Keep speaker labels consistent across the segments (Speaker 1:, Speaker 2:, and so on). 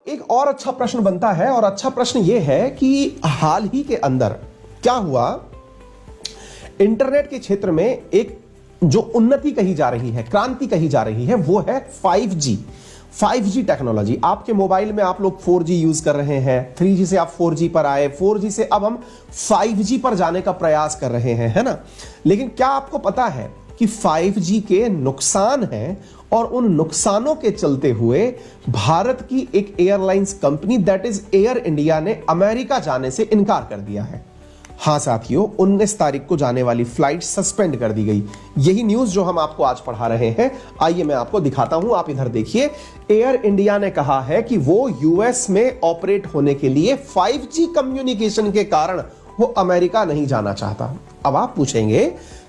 Speaker 1: एक और अच्छा प्रश्न बनता है और अच्छा प्रश्न यह है कि हाल ही के अंदर क्या हुआ, इंटरनेट के क्षेत्र में एक जो उन्नति कही जा रही है, क्रांति कही जा रही है, वो है 5G टेक्नोलॉजी। आपके मोबाइल में आप लोग 4G यूज कर रहे हैं, 3G से आप 4G पर आए, 4G से अब हम 5G पर जाने का प्रयास कर रहे हैं, है ना। लेकिन क्या आपको पता है कि 5G के नुकसान हैं और उन नुकसानों के चलते हुए भारत की एक airlines company that is air India ने अमेरिका जाने से इनकार कर दिया है। हां साथियों, 19 तारीख को जाने वाली फ्लाइट सस्पेंड कर दी गई। यही न्यूज जो हम आपको आज पढ़ा रहे हैं, आइए मैं आपको दिखाता हूं। आप इधर देखिए, एयर इंडिया ने कहा है कि वो यूएस में ऑपरेट होने के लिए 5G कम्युनिकेशन के कारण वो अमेरिका नहीं जाना चाहता। अब आप पूछेंगे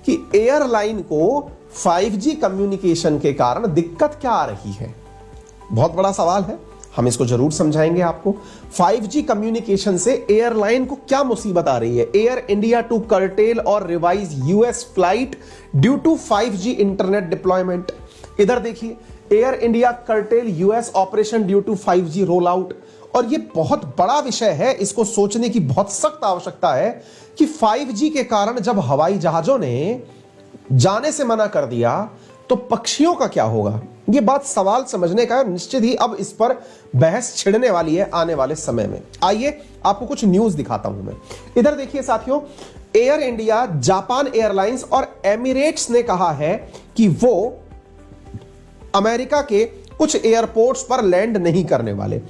Speaker 1: कि एयरलाइन को 5G कम्युनिकेशन के कारण दिक्कत क्या आ रही है। बहुत बड़ा सवाल है, हम इसको जरूर समझाएंगे आपको। 5G कम्युनिकेशन से एयरलाइन को क्या मुसीबत आ रही है। एयर इंडिया टू कर्टेल और revise US flight due to 5G internet deployment. इधर देखिए, Air India curtail US operation due to 5G roll out. और ये बहुत बड़ा विषय है, इसको सोचने की बहुत सख्त आवश्यकता है कि 5G के कारण जब हवाई जहाजों ने जाने से मना कर दिया तो पक्षियों का क्या होगा। यह बात सवाल समझने का, निश्चित ही अब इस पर बहस छिड़ने वाली है आने वाले समय में। आइए आपको कुछ न्यूज दिखाता हूं मैं। इधर देखिए साथियों, एयर इंडिया, जापान एयरलाइंस और एमिरेट्स ने कहा है कि वो अमेरिका के कुछ एयरपोर्ट्स पर लैंड नहीं करने वाले।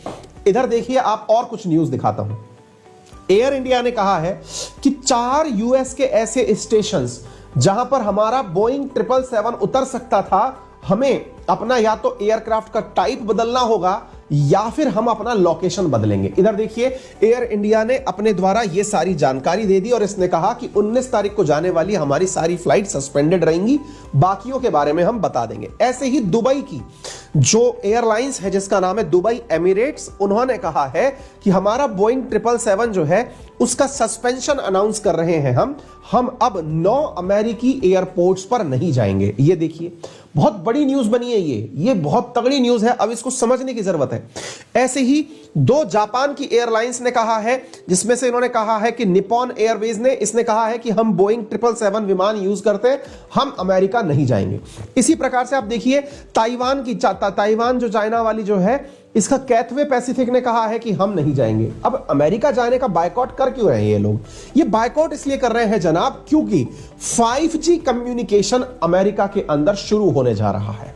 Speaker 1: इधर देखिए, आप और कुछ न्यूज दिखाता हूं। एयर इंडिया ने कहा है कि 4 यूएस के ऐसे स्टेशंस जहां पर हमारा बोइंग 777 उतर सकता था, हमें अपना या तो एयरक्राफ्ट का टाइप बदलना होगा या फिर हम अपना लोकेशन बदलेंगे। इधर देखिए, एयर इंडिया ने अपने द्वारा यह सारी जानकारी दे दी और इसने कहा कि 19 तारीख को जाने वाली हमारी सारी फ्लाइट सस्पेंडेड रहेंगी, बाकियों के बारे में हम बता देंगे। ऐसे ही दुबई की जो एयरलाइंस है जिसका नाम है दुबई एमिरेट्स, उन्होंने कहा है कि हमारा बोइंग 777 जो है उसका सस्पेंशन अनाउंस कर रहे हैं हम अब 9 अमेरिकी एयरपोर्ट्स पर नहीं जाएंगे। ये देखिए, बहुत बड़ी न्यूज बनी है ये बहुत तगड़ी न्यूज है, अब इसको समझने की जरूरत है। ऐसे ही 2 जापान की एयरलाइंस ने कहा है, जिसमें से इन्होंने कहा है कि निप्पॉन एयरवेज ने, इसने कहा है कि हम बोइंग 777 विमान यूज करते हैं, हम अमेरिका नहीं जाएंगे। इसी प्रकार से आप देखिए, ताइवान जो चाइना वाली जो है, इसका कैथवे पैसिफिक ने कहा है कि हम नहीं जाएंगे। अब अमेरिका जाने का बायकॉट कर क्यों रहे हैं ये लोग? ये बायकॉट इसलिए कर रहे हैं जनाब, क्योंकि 5G कम्युनिकेशन अमेरिका के अंदर शुरू होने जा रहा है।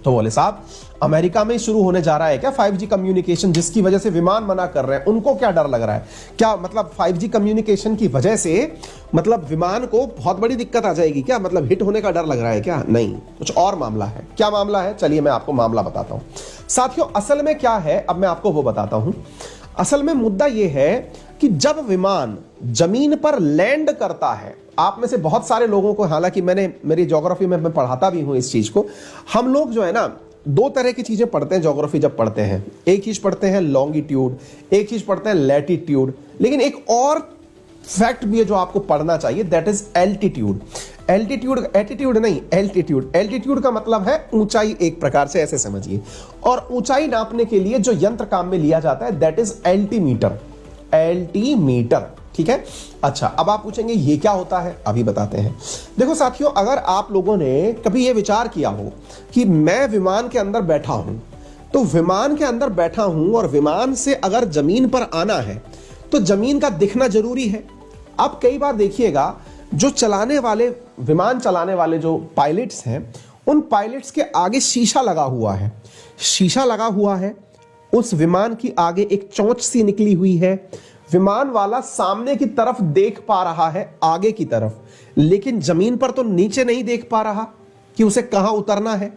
Speaker 1: तो बोले साहब, अमेरिका में शुरू होने जा रहा है क्या 5G कम्युनिकेशन, जिसकी वजह से विमान मना कर रहे हैं? उनको क्या डर लग रहा है? क्या मतलब 5G कम्युनिकेशन की वजह से मतलब विमान को बहुत बड़ी दिक्कत आ जाएगी क्या? मतलब हिट होने का डर लग रहा है क्या? नहीं, कुछ और मामला है। क्या मामला है? चलिए मैं आपको मामला बताता हूं साथियों। असल में क्या है, अब मैं आपको वो बताता हूं। असल में मुद्दा यह है कि जब विमान जमीन पर लैंड करता है, आप में से बहुत सारे लोगों को, हालांकि मेरी ज्योग्राफी में मैं पढ़ाता भी हूं इस चीज को, हम लोग जो है ना 2 तरह की चीजें पढ़ते हैं ज्योग्राफी जब पढ़ते हैं। एक चीज पढ़ते हैं लॉन्गिट्यूड, एक चीज पढ़ते हैं लैटिट्यूड, लेकिन एक और फैक्ट भी है जो आपको पढ़ना चाहिए, दैट इज एल्टीट्यूड। एटीट्यूड नहीं, एल्टीट्यूड। एल्टीट्यूड का मतलब है ऊंचाई, एक प्रकार से ऐसे समझिए। और ऊंचाई नापने के लिए जो यंत्र काम में लिया जाता है दैट इज एल्टीमीटर। ठीक है। अच्छा, अब आप पूछेंगे ये क्या होता है, अभी बताते हैं। देखो साथियों, अगर आप लोगों ने कभी ये विचार किया हो कि मैं विमान के अंदर बैठा हूं, तो विमान के अंदर बैठा हूं और विमान से अगर जमीन पर आना है तो जमीन का दिखना जरूरी है। अब कई बार देखिएगा, जो विमान चलाने वाले जो पायलट्स हैं, उन पायलट्स के आगे शीशा लगा हुआ है। उस विमान की आगे एक चोंच सी निकली हुई है। विमान वाला सामने की तरफ देख पा रहा है, आगे की तरफ, लेकिन जमीन पर तो नीचे नहीं देख पा रहा कि उसे कहां उतरना है।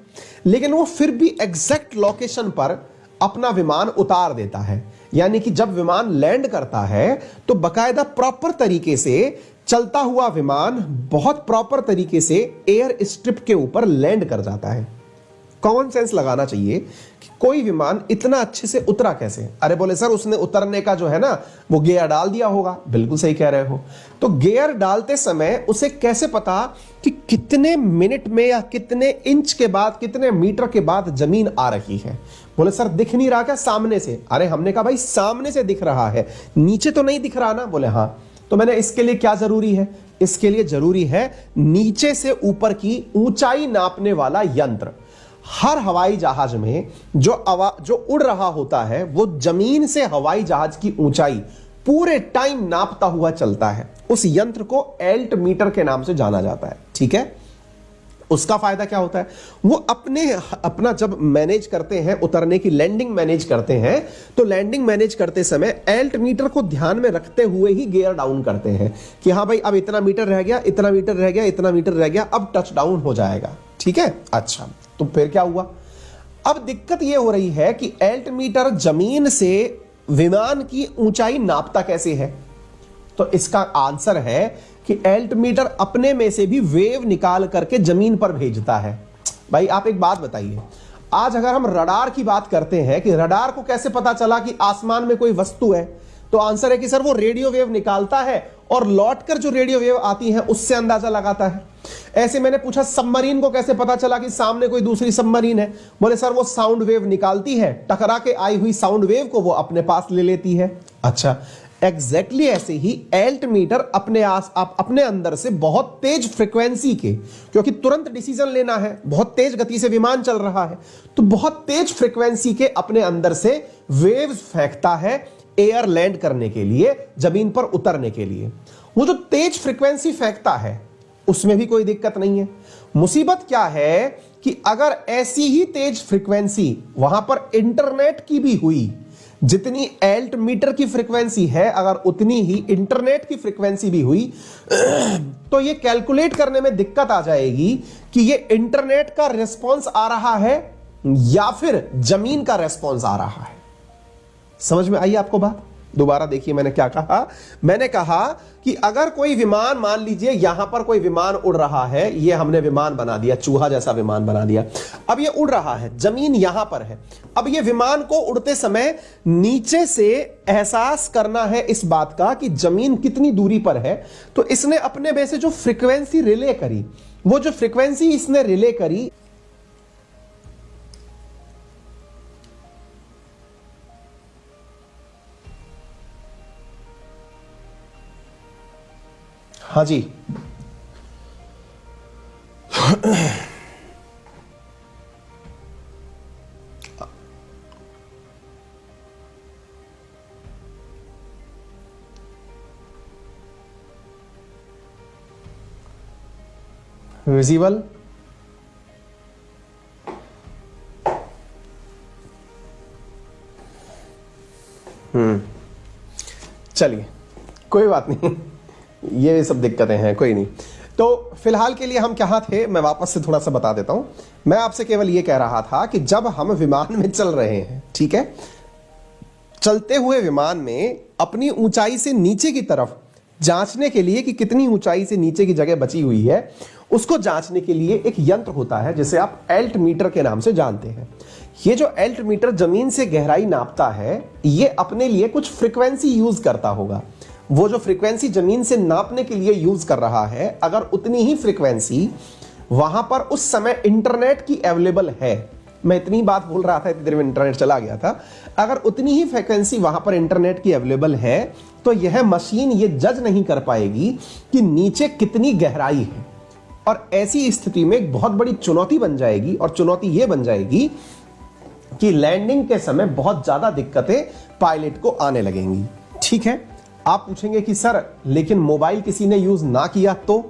Speaker 1: लेकिन वो फिर भी एग्जैक्ट लोकेशन पर अपना विमान उतार देता है। यानी कि जब विमान लैंड करता है तो बकायदा प्रॉपर तरीके से चलता हुआ विमान बहुत प्रॉपर तरीके से एयर स्ट्रिप के ऊपर लैंड कर जाता है। कॉमन सेंस लगाना चाहिए कि कोई विमान इतना अच्छे से उतरा कैसे? अरे बोले सर, उसने उतरने का जो है ना वो गियर डाल दिया होगा। बिल्कुल सही कह रहे हो। तो गियर डालते समय उसे कैसे पता कि कितने मिनट में या कितने इंच के बाद, कितने मीटर के बाद जमीन आ रही है? बोले सर दिख नहीं रहा क्या सामने से? अरे हमने कहा भाई सामने से दिख रहा है, नीचे तो नहीं दिख रहा ना? बोले हाँ। तो मैंने इसके लिए क्या जरूरी है? इसके लिए जरूरी है नीचे से ऊपर की ऊंचाई नापने वाला यंत्र। हर हवाई जहाज में जो उड़ रहा होता है वो जमीन से हवाई जहाज की ऊंचाई पूरे टाइम नापता हुआ चलता है। उस यंत्र को एल्टमीटर के नाम से जाना जाता है, ठीक है। उसका फायदा क्या होता है? वो अपना जब मैनेज करते हैं, उतरने की लैंडिंग मैनेज करते हैं, तो लैंडिंग मैनेज करते समय एल्टमीटर को ध्यान में रखते हुए ही गियर डाउन करते हैं कि हाँ भाई अब इतना मीटर रह गया, इतना मीटर रह गया, इतना मीटर रह गया, अब टच डाउन हो जाएगा, ठीक है। अच्छा, तो फिर क्या हुआ? अब दिक्कत यह हो रही है कि एल्टमीटर जमीन से विमान की ऊंचाई नापता कैसे है? तो इसका आंसर है कि एल्टमीटर अपने में से भी वेव निकाल करके जमीन पर भेजता है। भाई आप एक बात बताइए, आज अगर हम रडार की बात करते हैं कि रडार को कैसे पता चला कि आसमान में कोई वस्तु है, तो आंसर है कि सर वो रेडियो वेव निकालता है और लौटकर जो रेडियो वेव आती है उससे अंदाजा लगाता है। ऐसे मैंने पूछा सबमरीन को कैसे पता चला कि सामने कोई दूसरी सबमरीन है? बोले सर वो साउंड वेव निकालती है, टकरा के आई हुई साउंड वेव को वो अपने पास ले लेती है। अच्छा, एग्जैक्टली ऐसे ही एल्टमीटर अपने अंदर से बहुत तेज फ्रीक्वेंसी के, क्योंकि तुरंत डिसीजन लेना है, बहुत तेज गति से विमान चल रहा है, तो बहुत तेज फ्रीक्वेंसी के अपने अंदर से वेव्स फेंकता है एयर लैंड करने के लिए, जमीन पर उतरने के लिए। वो जो तेज फ्रीक्वेंसी फेंकता है उसमें भी कोई दिक्कत नहीं है। मुसीबत क्या है कि अगर ऐसी ही तेज फ्रीक्वेंसी वहां पर इंटरनेट की भी हुई, जितनी एल्टमीटर की फ्रीक्वेंसी है अगर उतनी ही इंटरनेट की फ्रीक्वेंसी भी हुई, तो ये कैलकुलेट करने में दिक्कत आ जाएगी कि ये इंटरनेट का रिस्पॉन्स आ रहा है या फिर जमीन का रिस्पॉन्स आ रहा है। समझ में आई आपको बात? दोबारा देखिए मैंने क्या कहा। मैंने कहा कि अगर कोई विमान, मान लीजिए यहां पर कोई विमान उड़ रहा है, ये हमने विमान बना दिया, चूहा जैसा विमान बना दिया, अब ये उड़ रहा है, जमीन यहां पर है। अब ये विमान को उड़ते समय नीचे से एहसास करना है इस बात का कि जमीन कितनी दूरी पर है, तो इसने अपने में से जो फ्रीक्वेंसी रिले करी, वो जो फ्रीक्वेंसी इसने रिले करी, हाँ जी, विजिबल, चलिए कोई बात नहीं, ये सब दिक्कतें हैं, कोई नहीं। तो फिलहाल के लिए हम क्या थे, मैं वापस से थोड़ा सा बता देता हूं। मैं आपसे केवल ये कह रहा था कि जब हम विमान में चल रहे हैं, ठीक है, चलते हुए विमान में अपनी ऊंचाई से नीचे की तरफ जांचने के लिए कि कितनी ऊंचाई से नीचे की जगह बची हुई है, उसको जांचने के लिए एक यंत्र होता है जिसे आप एल्टमीटर के नाम से जानते हैं। ये जो एल्टमीटर जमीन से गहराई नापता है, ये अपने लिए कुछ फ्रीक्वेंसी यूज करता होगा। वो जो फ्रीक्वेंसी जमीन से नापने के लिए यूज कर रहा है, अगर उतनी ही फ्रीक्वेंसी वहां पर उस समय इंटरनेट की अवेलेबल है, मैं इतनी बात बोल रहा था, इतनी देर में इंटरनेट चला गया था, अगर उतनी ही फ्रीक्वेंसी वहां पर इंटरनेट की अवेलेबल है, तो यह मशीन ये जज नहीं कर पाएगी कि नीचे कितनी गहराई है। और ऐसी स्थिति में एक बहुत बड़ी चुनौती बन जाएगी, और चुनौती यह बन जाएगी कि लैंडिंग के समय बहुत ज्यादा दिक्कतें पायलट को आने लगेंगी। ठीक है, आप पूछेंगे कि सर लेकिन मोबाइल किसी ने यूज ना किया तो?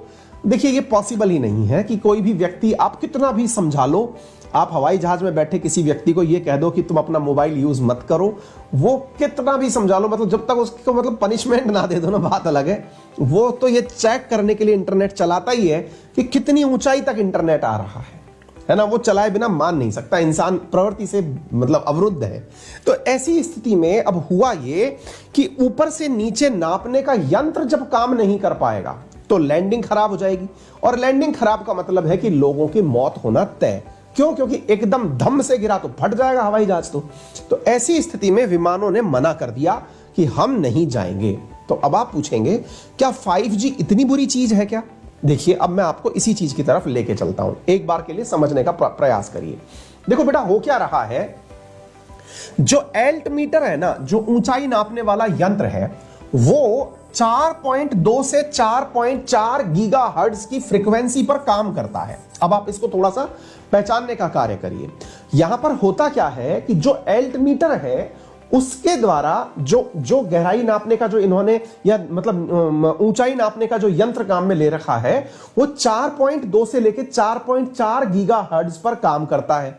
Speaker 1: देखिए ये पॉसिबल ही नहीं है कि कोई भी व्यक्ति, आप कितना भी समझा लो, आप हवाई जहाज में बैठे किसी व्यक्ति को ये कह दो कि तुम अपना मोबाइल यूज मत करो, वो कितना भी समझा लो, मतलब जब तक उसको मतलब पनिशमेंट ना दे दो ना, बात अलग है। वो तो ये चेक करने के लिए इंटरनेट चलाता ही है कि कितनी ऊंचाई तक इंटरनेट आ रहा है ना, वो चलाए बिना मान नहीं सकता, इंसान प्रवृत्ति से मतलब अवरुद्ध है। तो ऐसी स्थिति में अब हुआ ये कि ऊपर से नीचे नापने का यंत्र जब काम नहीं कर पाएगा तो लैंडिंग खराब हो जाएगी, और लैंडिंग खराब का मतलब है कि लोगों की मौत होना तय। क्यों? क्योंकि एकदम धम से गिरा तो फट जाएगा हवाई जहाज। तो ऐसी स्थिति में विमानों ने मना कर दिया कि हम नहीं जाएंगे। तो अब आप पूछेंगे क्या 5G इतनी बुरी चीज है क्या? देखिए अब मैं आपको इसी चीज की तरफ लेके चलता हूं, एक बार के लिए समझने का प्रयास करिए। देखो बेटा, हो क्या रहा है जो एल्टमीटर है ना, जो ऊंचाई नापने वाला यंत्र है, वो 4.2 से 4.4 गीगाहर्ट्ज की फ्रीक्वेंसी पर काम करता है। अब आप इसको थोड़ा सा पहचानने का कार्य करिए। यहां पर होता क्या है कि जो एल्टमीटर है उसके द्वारा जो गहराई नापने का जो इन्होंने, या मतलब ऊंचाई नापने का जो यंत्र काम में ले रखा है, वो 4.2 से लेकर 4.4 गीगाहर्ट्ज पर काम करता है।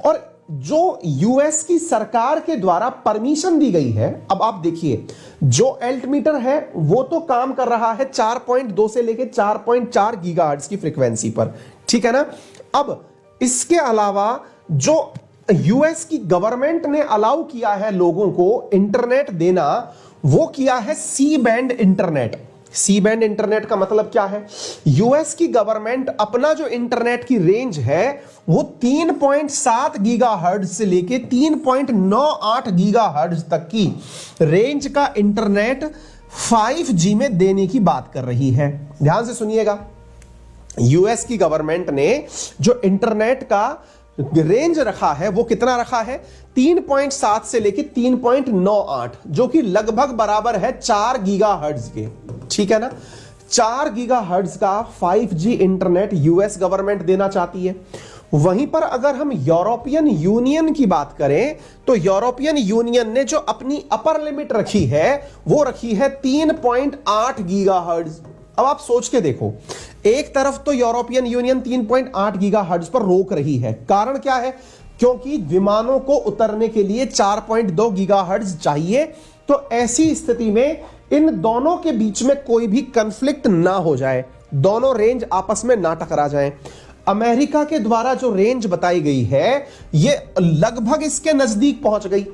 Speaker 1: और जो यूएस की सरकार के द्वारा परमिशन दी गई है, अब आप देखिए, जो एल्टमीटर है वो तो काम कर रहा है 4.2 से लेकर 4.4 गीगाहर्ट्ज की फ्रीक्वेंसी पर, ठीक है ना। अब इसके अलावा जो यूएस की गवर्नमेंट ने अलाउ किया है लोगों को इंटरनेट देना, वो किया है C band internet. C band internet का मतलब क्या है? यूएस की गवर्नमेंट अपना जो इंटरनेट की रेंज है वो 3.7 गीगाहर्ट्ज से लेके 3.98 गीगाहर्ट्ज तक की रेंज का इंटरनेट 5G में देने की बात कर रही है। ध्यान से सुनिएगा, यूएस की गवर्नमेंट ने जो इंटरनेट का रेंज रखा है वो कितना रखा है? 3.7 से लेके 3.98, जो कि लगभग बराबर है 4 गीगाहर्ट्ज के, ठीक है ना। 4 गीगाहर्ट्ज का 5G इंटरनेट यूएस गवर्नमेंट देना चाहती है। वहीं पर अगर हम यूरोपियन यूनियन की बात करें तो यूरोपियन यूनियन ने जो अपनी अपर लिमिट रखी है वो रखी है 3.8 गीगाहर्ट्ज। अब आप सोच के देखो, एक तरफ तो यूरोपियन यूनियन 3.8 गीगाहर्ट्ज पर रोक रही है, कारण क्या है? क्योंकि विमानों को उतरने के लिए 4.2 गीगाहर्ट्ज चाहिए। तो ऐसी स्थिति में इन दोनों के बीच में कोई भी कंफ्लिक्ट ना हो जाए, दोनों रेंज आपस में ना टकरा जाएं। अमेरिका के द्वारा जो रेंज बताई गई है ये लगभग इसके नजदीक पहुंच गई।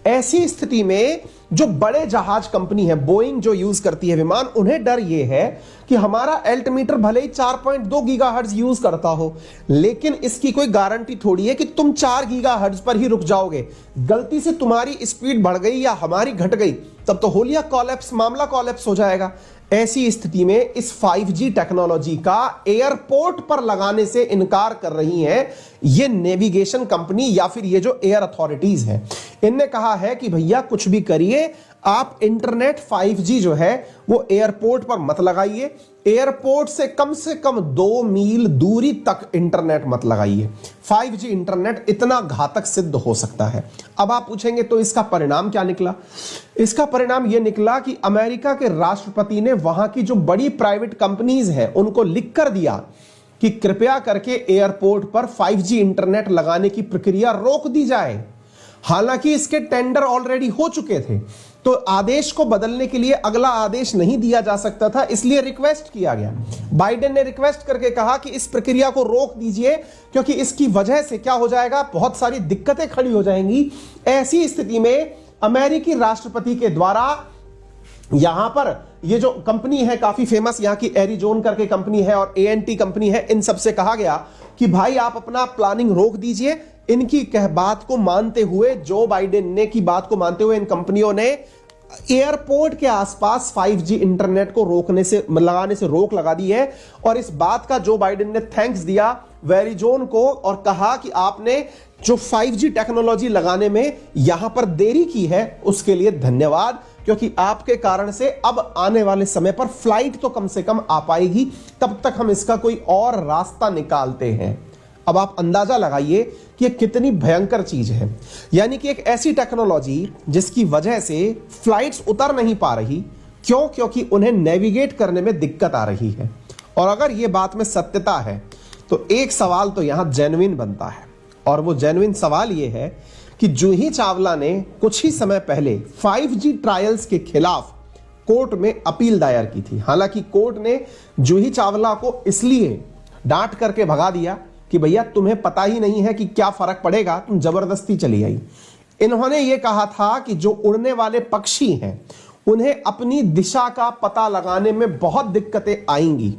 Speaker 1: ऐसी स्थिति में जो बड़े जहाज कंपनी है, बोइंग जो यूज करती है विमान, उन्हें डर यह है कि हमारा एल्टमीटर भले ही 4.2 गीगाहर्ट्ज यूज करता हो, लेकिन इसकी कोई गारंटी थोड़ी है कि तुम 4 गीगाहर्ट्ज पर ही रुक जाओगे। गलती से तुम्हारी स्पीड बढ़ गई या हमारी घट गई, तब तो होलिया कॉलेप्स, मामला कॉलेप्स हो जाएगा। ऐसी स्थिति में इस 5G टेक्नोलॉजी का एयरपोर्ट पर लगाने से इनकार कर रही हैं ये नेविगेशन कंपनी या फिर ये जो एयर अथॉरिटीज हैं। इनने कहा है कि भैया कुछ भी करिए, आप इंटरनेट 5G जो है वो एयरपोर्ट पर मत लगाइए, एयरपोर्ट से कम 2 मील दूरी तक इंटरनेट मत लगाइए। 5G इंटरनेट इतना घातक सिद्ध हो सकता है। अब आप पूछेंगे तो इसका परिणाम क्या निकला? इसका परिणाम यह निकला कि अमेरिका के राष्ट्रपति ने वहां की जो बड़ी प्राइवेट कंपनीज हैं उनको लिख कर दिया कि कृपया करके एयरपोर्ट पर 5G इंटरनेट लगाने की प्रक्रिया रोक दी जाए। हालांकि इसके टेंडर ऑलरेडी हो चुके थे, तो आदेश को बदलने के लिए अगला आदेश नहीं दिया जा सकता था, इसलिए रिक्वेस्ट किया गया। बाइडेन ने रिक्वेस्ट करके कहा कि इस प्रक्रिया को रोक दीजिए, क्योंकि इसकी वजह से क्या हो जाएगा, बहुत सारी दिक्कतें खड़ी हो जाएंगी। ऐसी स्थिति में अमेरिकी राष्ट्रपति के द्वारा यहां पर ये जो कंपनी है काफी फेमस, यहां की एरिजोन करके कंपनी है और ANT कंपनी है, इन सबसे कहा गया कि भाई आप अपना प्लानिंग रोक दीजिए। इनकी बात को मानते हुए, जो बाइडेन ने की बात को मानते हुए इन कंपनियों ने एयरपोर्ट के आसपास 5G इंटरनेट को लगाने से रोक लगा दी है। और इस बात का जो बाइडेन ने थैंक्स दिया वेरिजोन को और कहा कि आपने जो 5G टेक्नोलॉजी लगाने में यहां पर देरी की है उसके लिए धन्यवाद, क्योंकि आपके कारण से अब आने वाले समय पर फ्लाइट तो कम से कम आ पाएगी, तब तक हम इसका कोई और रास्ता निकालते हैं। अब आप अंदाजा लगाइए कि ये कितनी भयंकर चीज है। यानी कि एक ऐसी टेक्नोलॉजी जिसकी वजह से फ्लाइट्स उतर नहीं पा रही। क्यों? क्योंकि उन्हें नेविगेट करने में दिक्कत आ रही है। और अगर ये बात में सत्यता है तो एक सवाल तो यहां जेन्युइन बनता है, और वो जेन्युइन सवाल ये है कि जूही चावला ने कुछ ही समय पहले 5G ट्रायल्स के खिलाफ कोर्ट में अपील दायर की थी। हालांकि कोर्ट ने जूही चावला को इसलिए डांट करके भगा दिया कि भैया तुम्हें पता ही नहीं है कि क्या फर्क पड़ेगा, तुम जबरदस्ती चली आई। इन्होंने यह कहा था कि जो उड़ने वाले पक्षी हैं उन्हें अपनी दिशा का पता लगाने में बहुत दिक्कतें आएंगी।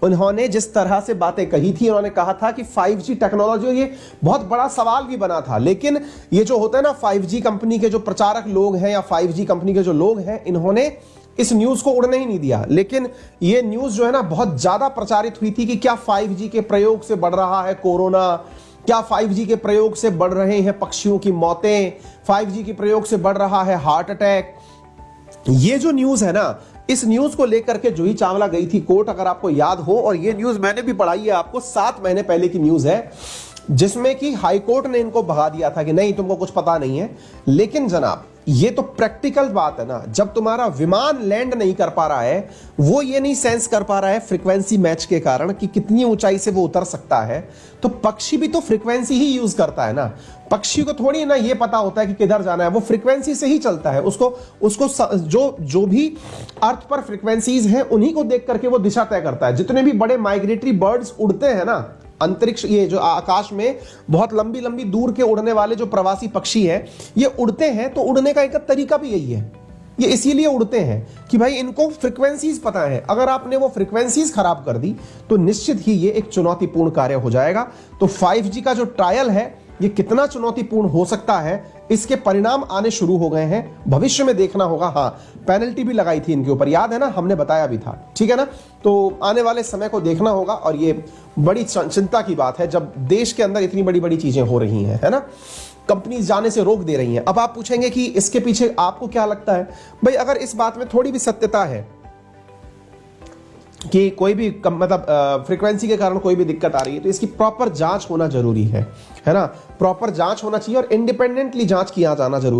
Speaker 1: उन्होंने जिस तरह से बातें कही थी, उन्होंने कहा था कि 5G टेक्नोलॉजी, ये बहुत बड़ा सवाल भी बना था। लेकिन ये जो होता है ना, 5G कंपनी के जो प्रचारक लोग हैं या 5G कंपनी के जो लोग हैं, इन्होंने इस न्यूज को उड़ने ही नहीं दिया। लेकिन ये न्यूज जो है ना बहुत ज्यादा प्रचारित हुई थी कि क्या 5G के प्रयोग से बढ़ रहा है कोरोना, क्या 5G के प्रयोग से बढ़ रहे हैं पक्षियों की मौतें, 5G के प्रयोग से बढ़ रहा है हार्ट अटैक? ये जो न्यूज है ना, इस न्यूज को लेकर के जूही चावला गई थी कोर्ट, अगर आपको याद हो, और ये न्यूज मैंने भी पढ़ाई है आपको, 7 महीने पहले की न्यूज है, जिसमें कि हाई कोर्ट ने इनको भगा दिया था कि नहीं तुमको कुछ पता नहीं है। लेकिन जनाब ये तो प्रैक्टिकल बात है ना, जब तुम्हारा विमान लैंड नहीं कर पा रहा है, वो ये नहीं सेंस कर पा रहा है फ्रीक्वेंसी मैच के कारण कि कितनी ऊंचाई से वो उतर सकता है, तो पक्षी भी तो फ्रीक्वेंसी ही यूज करता है ना। पक्षी को थोड़ी ना ये पता होता है कि किधर जाना है, वो फ्रीक्वेंसी से ही चलता है। उसको जो भी अर्थ पर फ्रीक्वेंसीज हैं उन्हीं को देख करके वो दिशा तय करता है। जितने भी बड़े माइग्रेटरी बर्ड्स उड़ते हैं ना अंतरिक्ष, ये जो आकाश में बहुत लंबी लंबी दूर के उड़ने वाले जो प्रवासी पक्षी हैं, ये उड़ते हैं, तो उड़ने का एक तरीका भी यही है। ये इसीलिए उड़ते हैं कि भाई इनको फ्रीक्वेंसीज पता है। अगर आपने वो फ्रीक्वेंसीज खराब कर दी तो निश्चित ही ये एक चुनौतीपूर्ण कार्य हो जाएगा। तो 5G का जो ट्रायल है ये कितना चुनौतीपूर्ण हो सकता है, इसके परिणाम आने शुरू हो गए हैं, भविष्य में देखना होगा। हाँ, पेनल्टी भी लगाई थी इनके ऊपर, याद है ना, हमने बताया भी था, ठीक है ना। तो आने वाले समय को देखना होगा, और ये बड़ी चिंता की बात है जब देश के अंदर इतनी बड़ी बड़ी चीजें हो रही हैं, है ना, कंपनीज जाने से रोक दे रही हैं। अब आप पूछेंगे कि इसके पीछे आपको क्या लगता है? भाई अगर इस बात में थोड़ी भी सत्यता है कि कोई भी मतलब फ्रीक्वेंसी के कारण कोई भी दिक्कत आ रही है, तो इसकी प्रॉपर जांच होना जरूरी है ना, प्रॉपर जांच होना चाहिए और इंडिपेंडेंटली जांच किया जाना जरूरी।